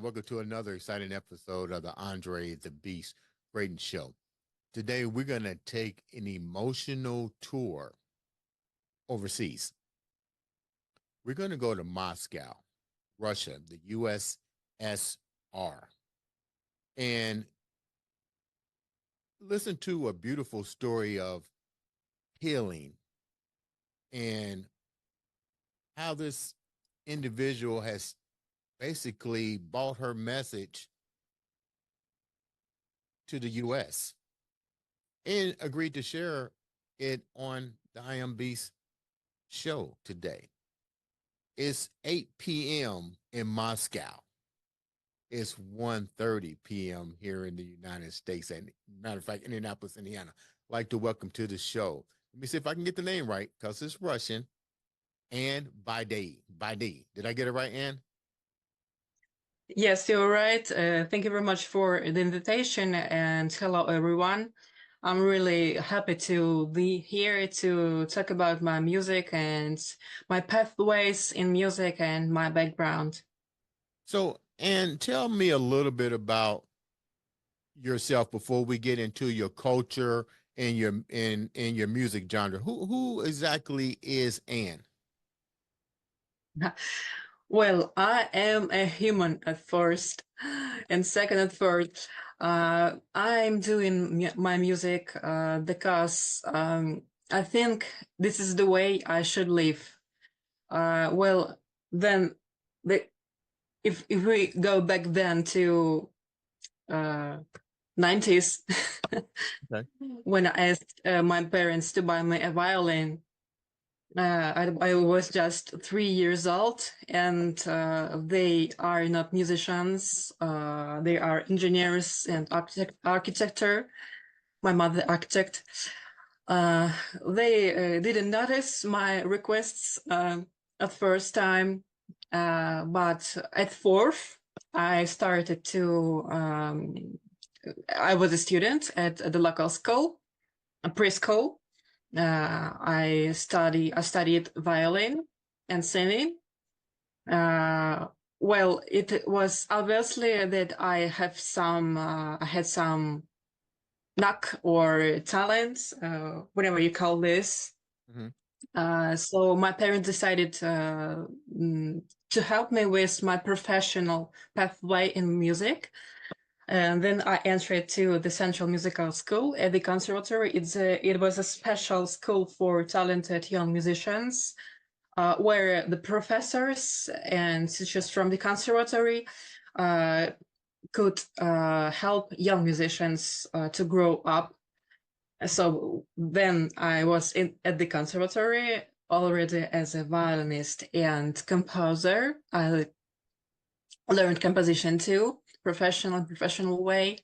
welcome to another exciting episode of the Andre The Beast Crayton Show. Today, we're going to take an emotional tour overseas. We're going to go to Moscow, Russia, the USSR, and listen to a beautiful story of healing and how this individual has basically brought her message to the U.S. and agreed to share it on the I Am Beast show today. It's 8 p.m. in Moscow. It's 1:30 p.m. here in the United States. And matter of fact, Indianapolis, Indiana. I'd like to welcome to the show. Let me see if I can get the name right because it's Russian. And Vedi. Did I get it right, Ann? Yes, you're right. Thank you very much for the invitation and hello, everyone. I'm really happy to be here to talk about my music and my pathways in music and my background. So, Ann, tell me a little bit about yourself before we get into your culture and your music genre. Who exactly is Ann? Well, I am a human at first, and second at first, I'm doing my music because I think this is the way I should live. Well, then, the, if we go back then to 90s, Okay. when I asked my parents to buy me a violin, I was just 3 years old, and they are not musicians. They are engineers and architecture. My mother architect. They didn't notice my requests at first time, but at fourth, I started to. I was a student at the local school, a preschool. I studied violin and singing. Well, it was obviously that I had some knack or talent, whatever you call this. Mm-hmm. So my parents decided to help me with my professional pathway in music. And then I entered to the Central Musical School at the conservatory. It was a special school for talented young musicians, where the professors and teachers from the conservatory could help young musicians to grow up. So then I was at the conservatory already as a violinist and composer. I learned composition too, professional way.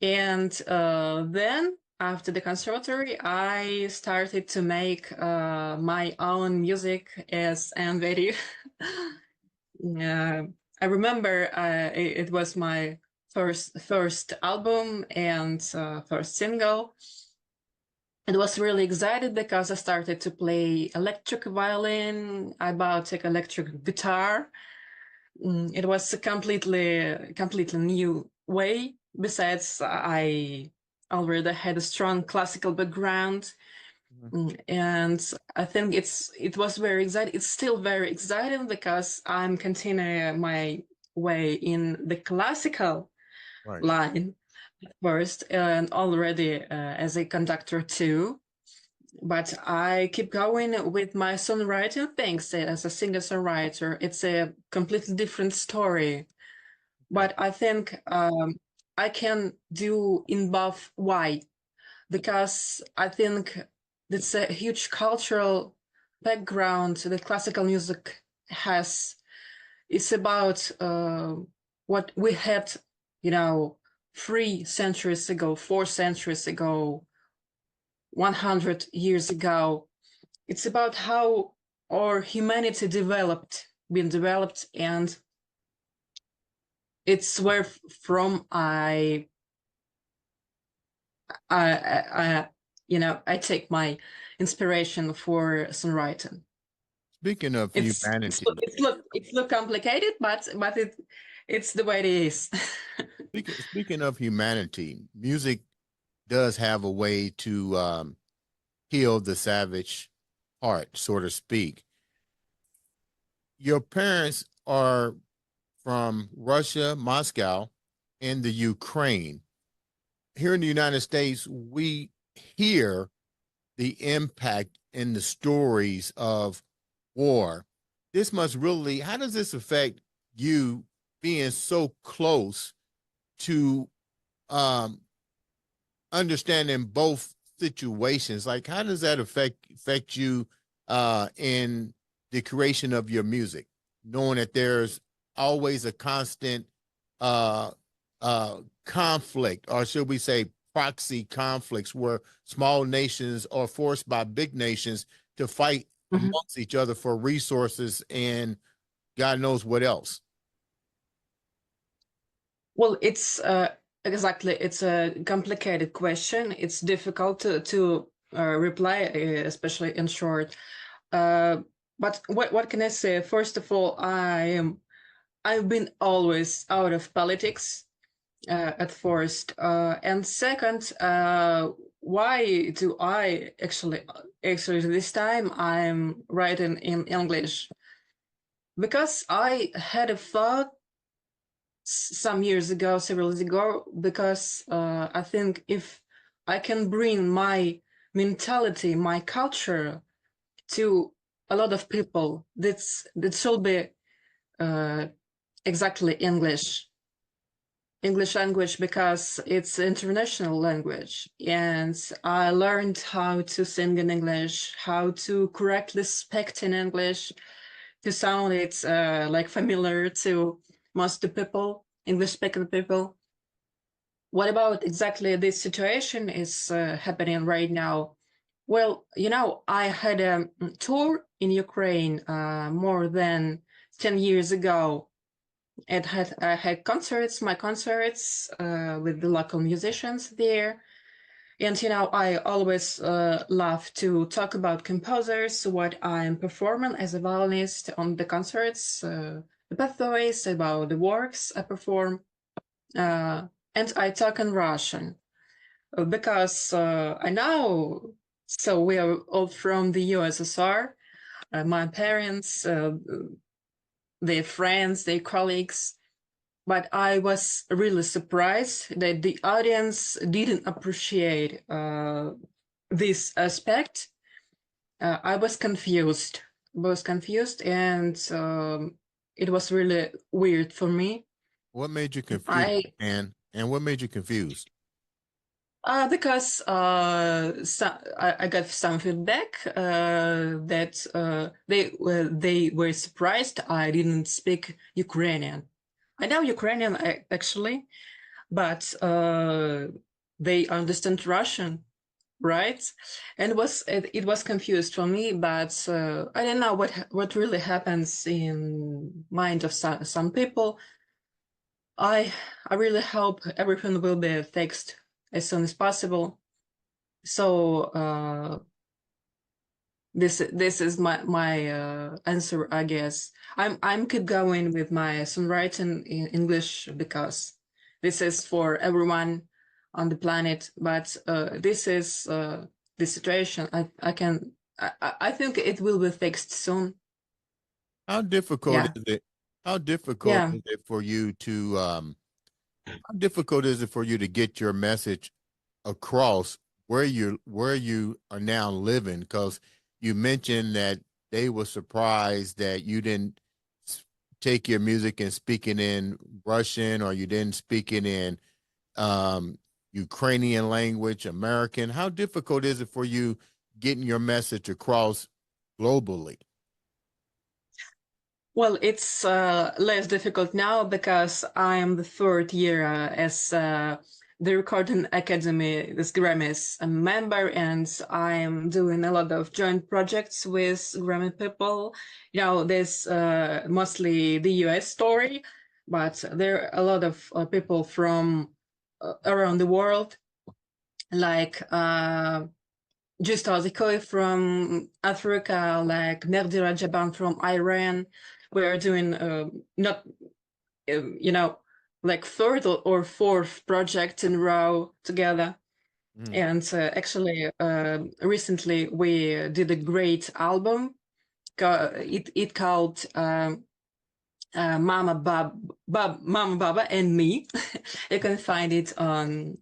And then after the conservatory, I started to make my own music as Vedi. I remember it was my first album and first single. It was really excited because I started to play electric violin. I bought an electric guitar. It was a completely new way. Besides, I already had a strong classical background. And I think it was very exciting. It's still very exciting because I'm continuing my way in the classical line first, and already as a conductor too. But I keep going with my songwriting things as a singer-songwriter. It's a completely different story. But I think I can do in both. Why? Because I think it's a huge cultural background that classical music has. It's about what we had, 3 centuries ago, 4 centuries ago, 100 years ago. It's about how our humanity been developed, and it's where from I take my inspiration for songwriting. Speaking of humanity, It's look complicated, but It's the way it is. Speaking of humanity, music does have a way to heal the savage heart, so to speak. Your parents are from Russia, Moscow, and the Ukraine. Here in the United States, we hear the impact in the stories of war. This must really, how does this affect you being so close to um, understanding both situations? Like, how does that affect you in the creation of your music, knowing that there's always a constant uh, conflict, or should we say proxy conflicts, where small nations are forced by big nations to fight Mhm. amongst each other for resources and God knows what else? Well, it's exactly, it's a complicated question. It's difficult to reply, especially in short. But what can I say? First of all, I've been always out of politics at first, and second, why do I actually this time I'm writing in English? Because I had a thought some years ago, several years ago, because I think if I can bring my mentality, my culture to a lot of people, that should be uh, exactly English language, because it's international language, and I learned how to sing in English, how to correctly speak in English, to sound it like familiar to most of the people, English speaking people. What about exactly this situation is happening right now? Well, I had a tour in Ukraine more than 10 years ago. I had concerts, my concerts with the local musicians there. And, I always love to talk about composers, what I'm performing as a violinist on the concerts, the pathways, about the works I perform. And I talk in Russian because I know, so we are all from the USSR. My parents, their friends, their colleagues, but I was really surprised that the audience didn't appreciate this aspect. I was confused, and it was really weird for me. What made you confused, I and what made you confused? Because I got some feedback that they were surprised I didn't speak Ukrainian. I know Ukrainian actually, but they understand Russian, right? And it was confused for me, but I don't know what really happens in mind of some people. I really hope everything will be fixed as soon as possible. So this is my answer, I guess. I'm keep going with my songwriting in English because this is for everyone on the planet. But this is the situation. I think it will be fixed soon. How difficult Yeah, is it? How difficult yeah. is it for you to how difficult is it for you to get your message across where you are now living? Because you mentioned that they were surprised that you didn't take your music and speak it in Russian, or you didn't speak it in um, Ukrainian language, American. How difficult is it for you getting your message across globally? Well, it's less difficult now because I am the third year as the Recording Academy, this Grammys, a member, and I am doing a lot of joint projects with Grammy people. There's mostly the US story, but there are a lot of people from around the world, like just Azikoi from Africa, like Merdi Rajaban from Iran. We are doing not you know, like third or fourth project in a row together. And actually, recently we did a great album. It called Mama Baba and Me. You can find it on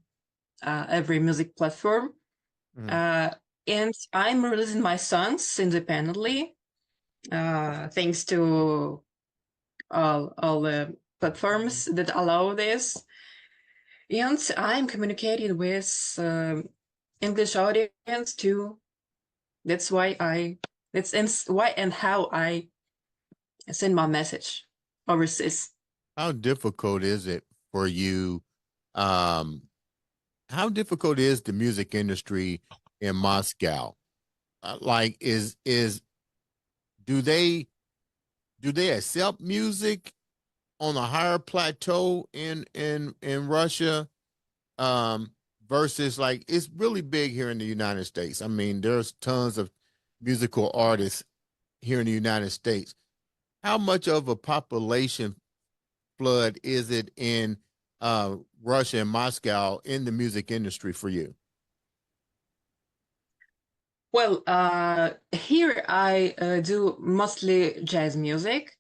every music platform. And I'm releasing my songs independently, thanks to all the platforms that allow this. And I'm communicating with English audience too. That's why why and how I send my message overseas. How difficult is it for you? Um, how difficult is the music industry in Moscow? Like, is do they accept music on a higher plateau in Russia, um, versus, like, it's really big here in the United States. I mean, there's tons of musical artists here in the United States. How much of a population flood is it in Russia and Moscow in the music industry for you? Well, here I do mostly jazz music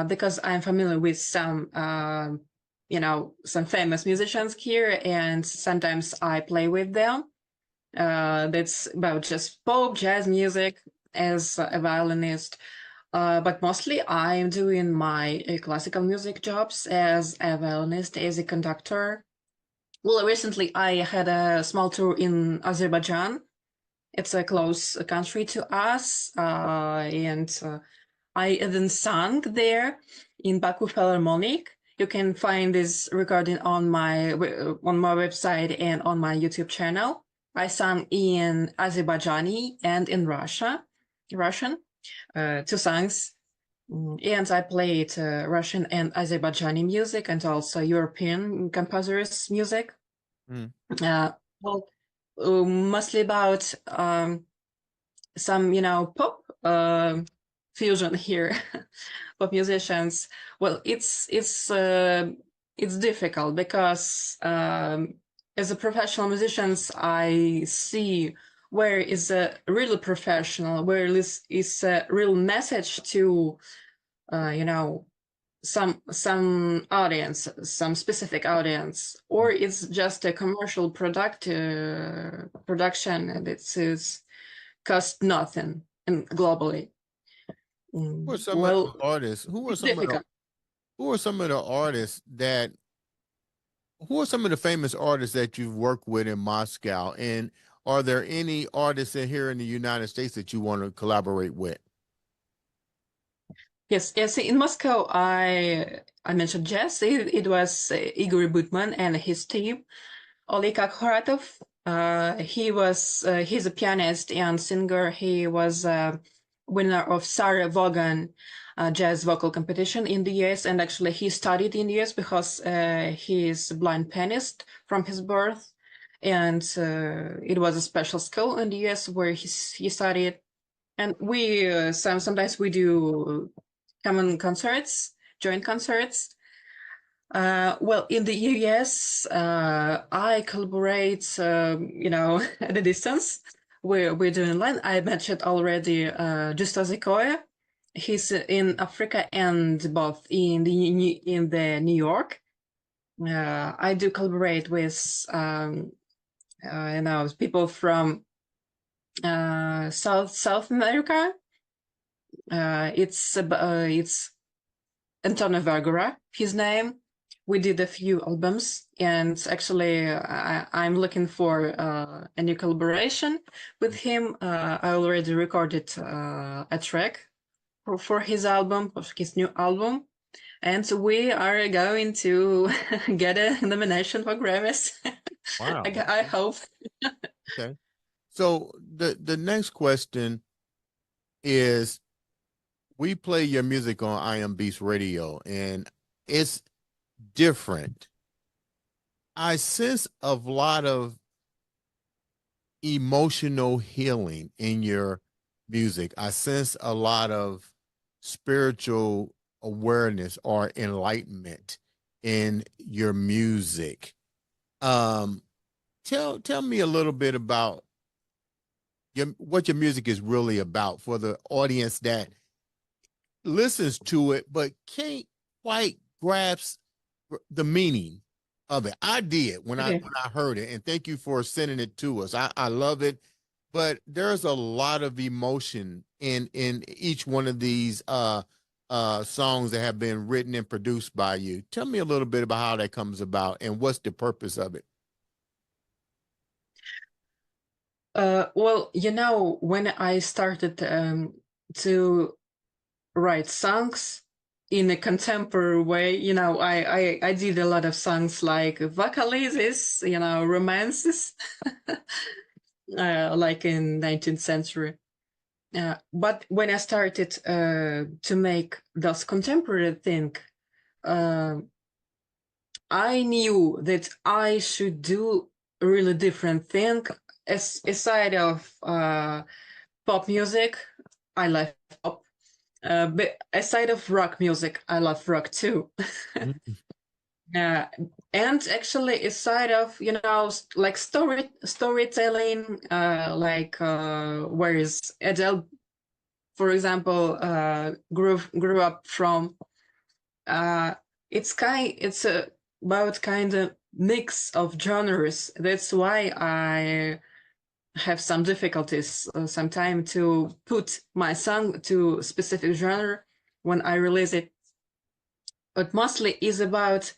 because I'm familiar with some, some famous musicians here, and sometimes I play with them. That's about just pop, jazz music as a violinist. But mostly I'm doing my classical music jobs as a violinist, as a conductor. Well, recently I had a small tour in Azerbaijan. It's a close country to us, and I even sang there in Baku Philharmonic. You can find this recording on my website and on my YouTube channel. I sang in Azerbaijani and in Russian, two songs. And I played Russian and Azerbaijani music and also European composers' music. Well, mostly about some, pop fusion here, pop musicians. Well, it's difficult because as a professional musicians, I see where is a real professional, where is a real message to, some audience, some specific audience, or it's just a commercial production, and it's cost nothing and globally. Who are some of the Well, artists? it's difficult. Who are some of the artists that who are some of the famous artists that you've worked with in Moscow? And are there any artists in here in the United States that you want to collaborate with? Yes. In Moscow, I mentioned jazz. It was Igor Butman and his team. Oleka Khoratov. He's a pianist and singer. He was a winner of Sarah Vaughan jazz vocal competition in the US, and actually he studied in the US because he is a blind pianist from his birth, and it was a special school in the US where he studied. And we sometimes we do common concerts, joint concerts. Well, in the US, I collaborate, at a distance. We're doing online. I mentioned already Justo Zikoya. He's in Africa and both in the New York. I do collaborate with people from South America. It's Antonio Vergara, his name. We did a few albums, and actually I'm looking for a new collaboration with him. I already recorded a track for his album, for his new album, and we are going to get a nomination for Grammys. Wow. I hope. Okay. So the next question is, we play your music on I Am Beast Radio, and it's different. I sense a lot of emotional healing in your music. I sense a lot of spiritual awareness or enlightenment in your music. Tell me a little bit about what your music is really about for the audience that listens to it but can't quite grasp the meaning of it. I did when Okay. I heard it, and thank you for sending it to us. I love it, but there's a lot of emotion in each one of these songs that have been written and produced by you. Tell me a little bit about how that comes about and what's the purpose of it. Well, when I started to write songs in a contemporary way, I did a lot of songs like vocalizes, romances, like in 19th century. But when I started to make those contemporary thing, uh, I knew that I should do a really different thing aside of pop music. I love pop. But aside of rock music, I love rock too. uh, and actually, aside of like storytelling, where is Adele, for example, grew up from. Uh, it's about kind of mix of genres. That's why I have some difficulties sometimes to put my song to specific genre when I release it. But mostly is about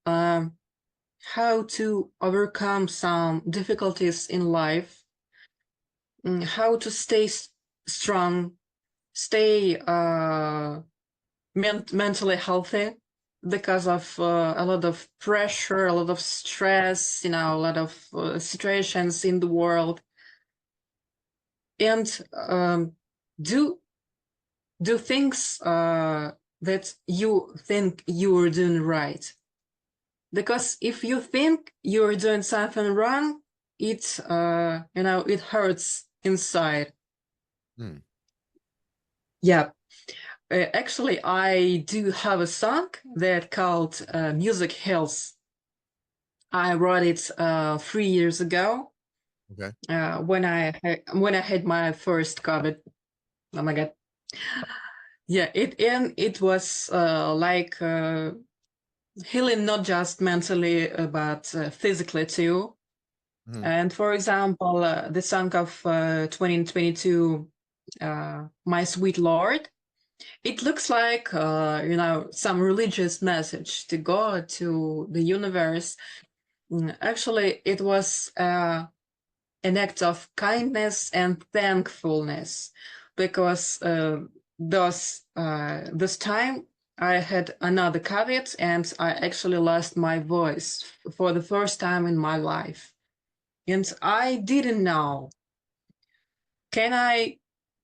um, how to overcome some difficulties in life, how to stay strong, stay mentally healthy because of a lot of pressure, a lot of stress, a lot of situations in the world, and do things that you think you are doing right. Because if you think you're doing something wrong, it hurts inside. Hmm. Yeah. Actually, I do have a song that called Music Heals. I wrote it 3 years ago. Okay. When I had my first COVID. Oh my god. Yeah, it was like healing not just mentally but physically too. Hmm. And for example, the song of 2022, My Sweet Lord, it looks like some religious message to God, to the universe. Actually, it was an act of kindness and thankfulness, because this time I had another COVID and I actually lost my voice for the first time in my life, and I didn't know, can I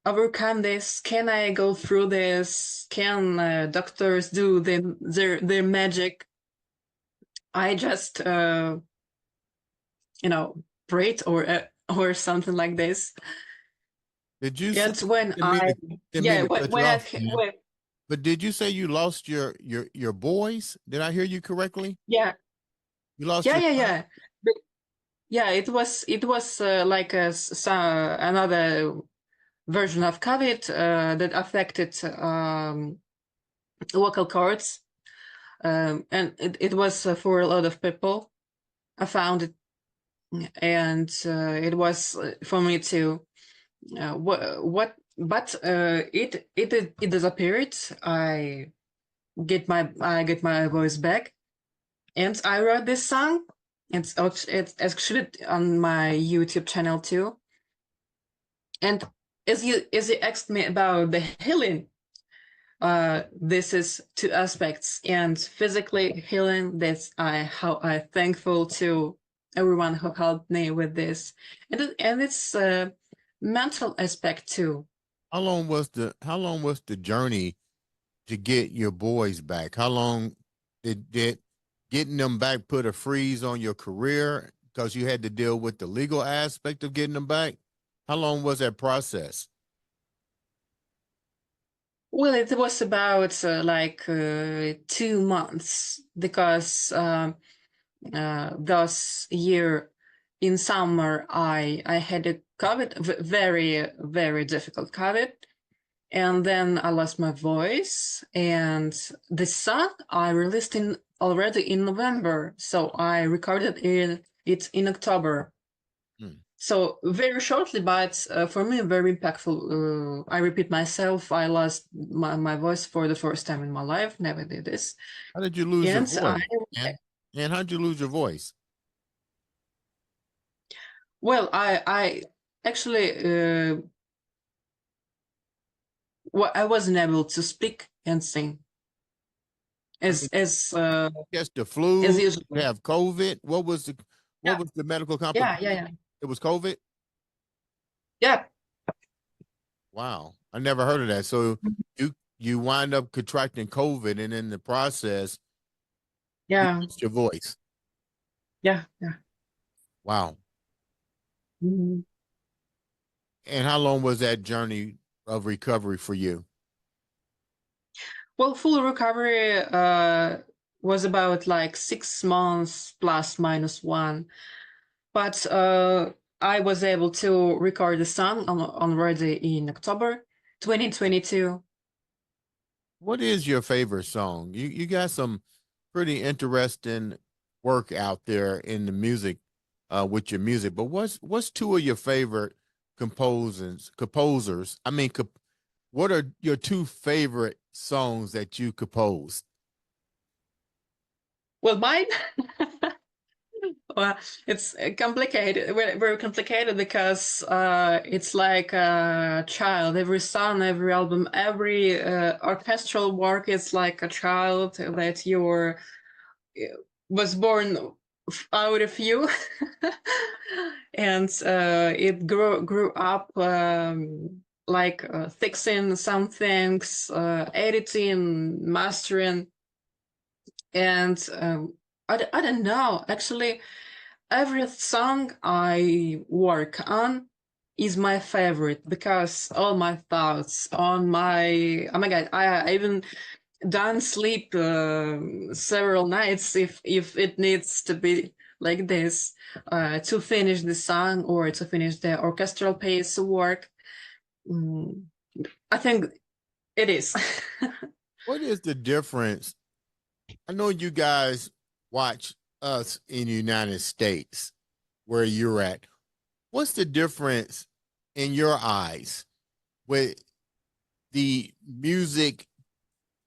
overcome this? Can I go through this? Can doctors do their magic? I just prayed or something like this. Did you say, And when didn't mean I to, didn't mean to cut you when I off, man, when, but did you say you lost your boys? Did I hear you correctly? yeah You lost yeah your yeah son? yeah But, yeah, it was like another version of COVID that affected vocal cords, and it was for a lot of people. I found it, and it was for me too. What? But it disappeared. I get my voice back, and I wrote this song. It's actually on my YouTube channel too. And as you asked me about the healing, this is two aspects, and physically healing. That's how I thankful to everyone who helped me with this, and it's a mental aspect too. How long was the journey to get your boys back? How long did getting them back put a freeze on your career because you had to deal with the legal aspect of getting them back? How long was that process? Well, it was about 2 months because those year in summer I had a COVID, very very difficult COVID, and then I lost my voice. And the song I released in already in November, so I recorded it in October. So very shortly, but for me, very impactful. I repeat myself, I lost my voice for the first time in my life. Never did this. How did you lose your And voice? And how did you lose your voice? well, I actually, well, I wasn't able to speak and sing as Just the flu, as usual. you have COVID. What was the medical complication? Yeah. It was COVID? Yeah. Wow. I never heard of that. So you wind up contracting COVID, and in the process, you Yeah. lost your voice. Yeah. Wow. Mhm. And how long was that journey of recovery for you? Well, full recovery was about 6 months plus minus one. But I was able to record the song already in October 2022. What is your favorite song? You got some pretty interesting work out there in the music, with your music. But what's two of your favorite composers? I mean, what are your two favorite songs that you composed? Well, mine, well, it's complicated, very complicated because it's like a child. Every song, every album, every orchestral work is like a child that was born out of you. And it grew up fixing some things, editing, mastering. And I don't know, actually every song I work on is my favorite because all my thoughts on my, oh my god, I even don't sleep several nights if it needs to be like this to finish the song or to finish the orchestral piece work. I think it is. What is the difference? I know you guys watch us in the United States where you're at. What's the difference in your eyes with the music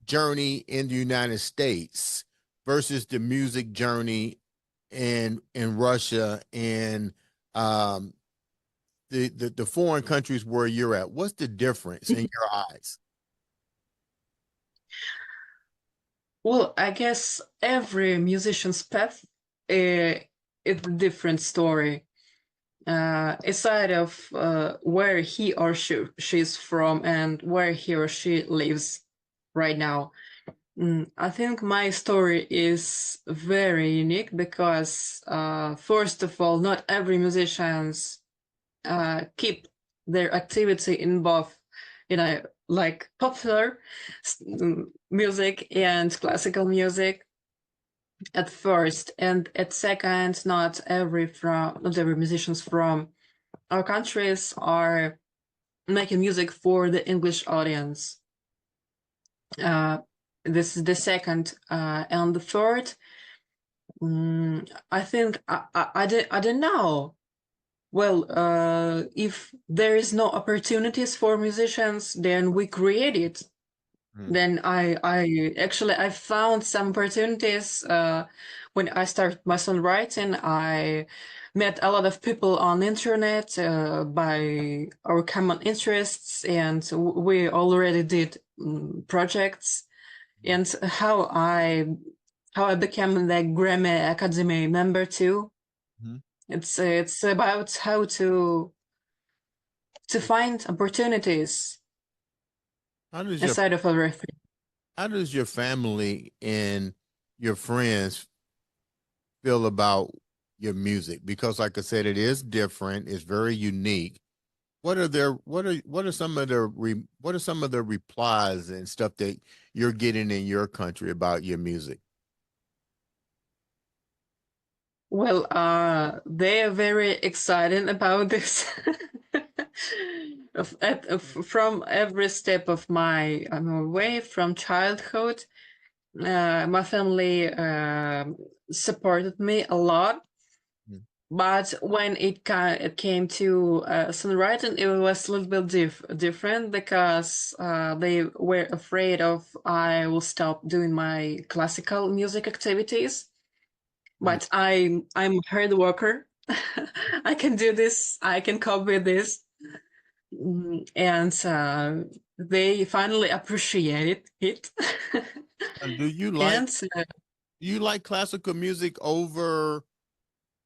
journey in the United States versus the music journey in Russia and the foreign countries where you're at? What's the difference in your eyes? Well, I guess every musician's path is a different story. Aside of where he or she's from and where he or she lives right now. I think my story is very unique because, first of all, not every musicians keep their activity in both, like popular music and classical music at first, and at second, not every musicians from our countries are making music for the English audience. This is the second, and the third. I think I don't know. Well, if there is no opportunities for musicians, then we create it. Then I found some opportunities when I started my songwriting. I met a lot of people on the internet by our common interests, and we already did projects. And how I became the Grammy Academy member too. It's about how to find opportunities How does your aside of everything. how does your family and your friends feel about your music? Because like I said, it is different, it's very unique. what are some of the what are some of the replies and stuff that you're getting in your country about your music? Well, they are very excited about this. From every step of my way from childhood, my family supported me a lot. Mm. But when it came to songwriting, it was a little bit different because they were afraid of I will stop doing my classical music activities. Mm. But I'm a hard worker. I can do this. I can cope with this. And they finally appreciated it. And do you like And classical music over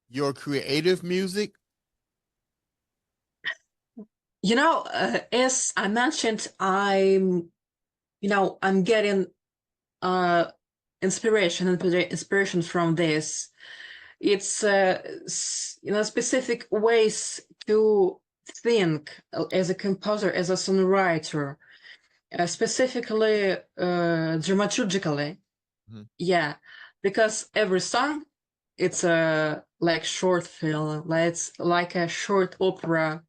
your creative music? as I mentioned, I'm getting uh inspiration from this. It's specific ways to think as a composer, as a songwriter, specifically dramaturgically. Mhm. Yeah, because every song it's a like short film, like it's like a short opera.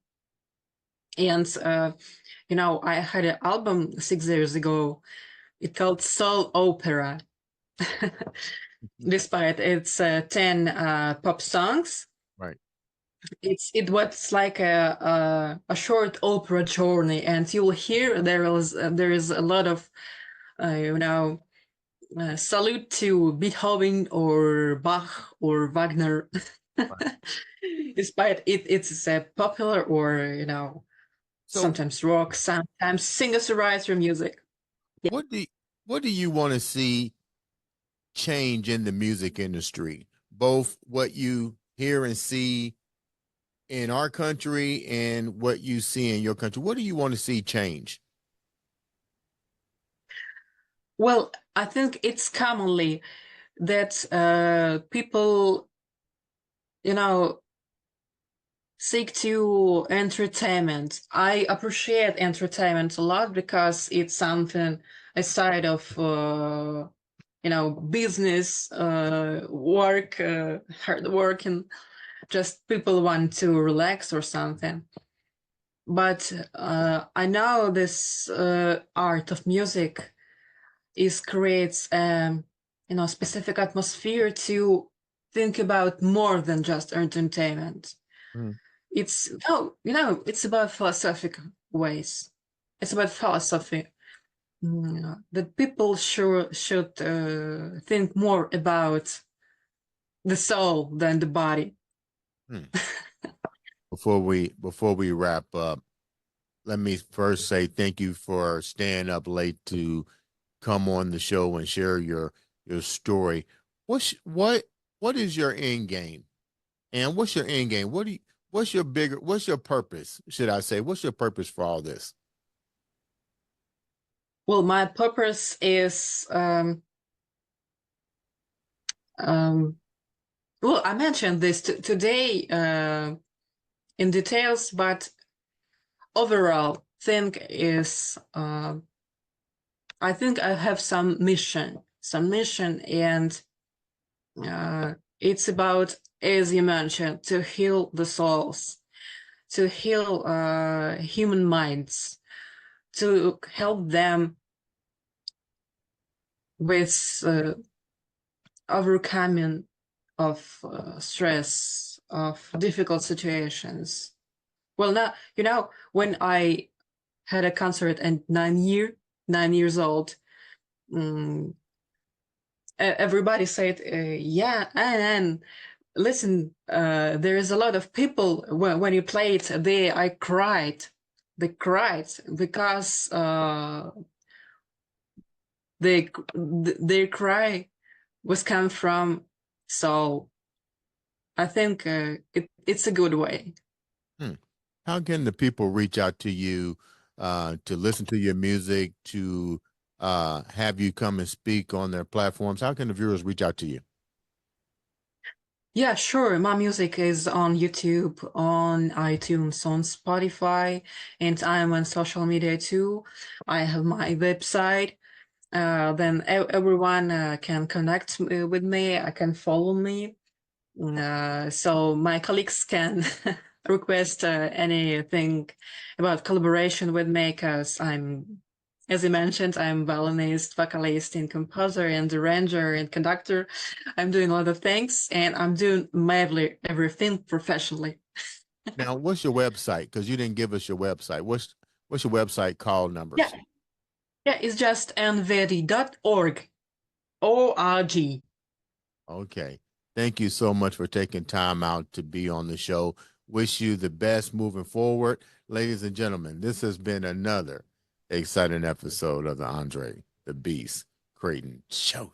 And I had an album 6 years ago. It called Soul Opera. Despite its 10 pop songs, Right. it was like a short opera journey, and you'll hear there is a lot of you know salute to Beethoven or Bach or Wagner. Right. Despite it's popular or So sometimes rock, sometimes singer-songwriter music. Yeah. what do what do you want to see change in the music industry? Both what you hear and see in our country and what you see in your country. What do you want to see change? Well, I think it's commonly that people, you know, seek to entertainment. I appreciate entertainment a lot because it's something aside of business, work, hard work, and just people want to relax or something. But I know this art of music is creates specific atmosphere to think about more than just entertainment. Mm. It's it's about philosophical ways. It's about philosophy. That people should think more about the soul than the body. Mm. Before we wrap up, let me first say thank you for staying up late to come on the show and share your story. What is your end game? And what's your end game? What's your purpose, should I say? What's your purpose for all this? Well, my purpose is um, well, I mentioned this today in details, but overall thing is I think I have some mission, and it's about, as you mentioned, to heal the souls, to heal human minds, to help them with overcoming of stress, of difficult situations. Well, now when I had a concert at 9 years old. Um, Everybody said, "Yeah, and listen, there is a lot of people when you played. I cried. They cried because they their cry was come from soul. I think it's a good way. Hmm. How can the people reach out to you to listen to your music, to have you come and speak on their platforms? How can the viewers reach out to you? Yeah, sure. My music is on YouTube, on iTunes, on Spotify, and I'm on social media too. I have my website. Then everyone can connect with me. I can follow me. So my colleagues can request anything about collaboration with me, because as I mentioned, I'm violinist, vocalist, and composer, and arranger, and conductor. I'm doing a lot of things, and I'm doing everything professionally. Now, what's your website? Because you didn't give us your website. What's your website call Yeah, numbers? yeah, it's just nvedi.org, O-R-G. Okay. Thank you so much for taking time out to be on the show. Wish you the best moving forward. Ladies and gentlemen, this has been another exciting episode of the Andre the Beast Crayton show.